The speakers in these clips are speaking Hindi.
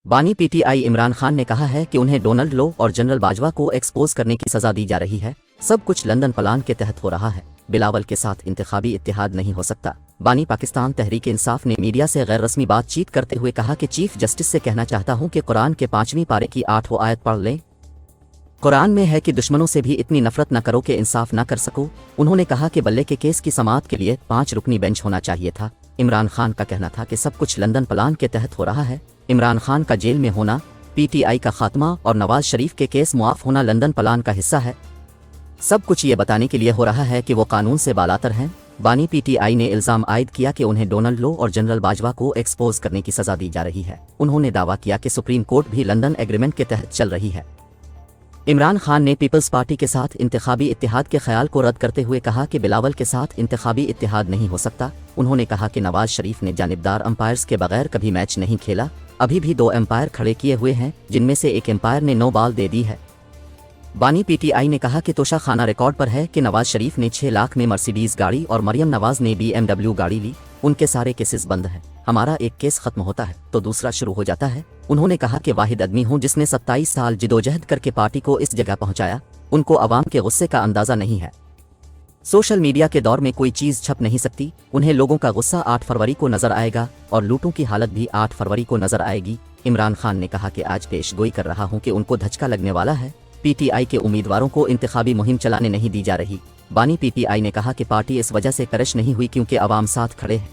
बानी पीटीआई इमरान खान ने कहा है कि उन्हें डोनाल्ड लो और जनरल बाजवा को एक्सपोज करने की सजा दी जा रही है। सब कुछ लंदन प्लान के तहत हो रहा है। बिलावल के साथ इंतखाबी इत्तेहाद नहीं हो सकता। बानी पाकिस्तान तहरीक इंसाफ ने मीडिया से गैर रस्मी बातचीत करते हुए कहा कि चीफ जस्टिस से कहना चाहता हूं कि कुरान के 5वीं पारे की 8वीं आयत पढ़ लें। कुरान में है कि दुश्मनों से भी इतनी नफरत न करो कि इंसाफ न कर सको। उन्होंने कहा कि बल्ले के केस की समाअत के लिए 5 रुकनी बेंच होना चाहिए था। इमरान खान का कहना था कि सब कुछ लंदन प्लान के तहत हो रहा है। इमरान खान का जेल में होना, पीटीआई का खात्मा और नवाज शरीफ के केस मुआफ होना लंदन प्लान का हिस्सा है। सब कुछ ये बताने के लिए हो रहा है कि वो कानून से बालातर हैं। बानी पीटीआई ने इल्जाम आयद किया कि उन्हें डोनाल्ड लो और जनरल बाजवा को एक्सपोज करने की सजा दी जा रही है। उन्होंने दावा किया कि सुप्रीम कोर्ट भी लंदन एग्रीमेंट के तहत चल रही है। इमरान खान ने पीपल्स पार्टी के साथ इंतखाबी इत्तेहाद के ख्याल को रद्द करते हुए कहा कि बिलावल के साथ इंतखाबी इत्तेहाद नहीं हो सकता। उन्होंने कहा कि नवाज शरीफ ने जानिबदार अंपायर्स के बगैर कभी मैच नहीं खेला। अभी भी 2 एम्पायर खड़े किए हुए हैं, जिनमें से एक एम्पायर ने 9 बॉल दे दी है। बानी पीटीआई ने कहा कि तोशा खाना रिकॉर्ड पर है कि नवाज शरीफ ने 6 लाख में मर्सिडीज गाड़ी और मरियम नवाज ने BMW गाड़ी ली। उनके सारे केसेस बंद हैं। हमारा एक केस खत्म होता है तो दूसरा शुरू हो जाता है। उन्होंने कहा कि वाहिद आदमी हूं जिसने 27 साल जिदोजहद करके पार्टी को इस जगह पहुंचाया। उनको अवाम के गुस्से का अंदाजा नहीं है। सोशल मीडिया के दौर में कोई चीज़ छप नहीं सकती। उन्हें लोगों का गुस्सा 8 फरवरी को नजर आएगा और लूटों की हालत भी 8 फरवरी को नजर आएगी। इमरान खान ने कहा कि आज पेशगोई कर रहा हूं कि उनको धचका लगने वाला है। पीटीआई के उम्मीदवारों को इंतखाबी मुहिम चलाने नहीं दी जा रही। बानी पीटीआई ने कहा कि पार्टी इस वजह से करश नहीं हुई क्योंकि अवाम साथ खड़े हैं।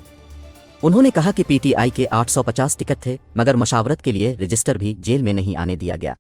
उन्होंने कहा कि पीटीआई के 850 टिकट थे, मगर मशावरत के लिए रजिस्टर भी जेल में नहीं आने दिया गया।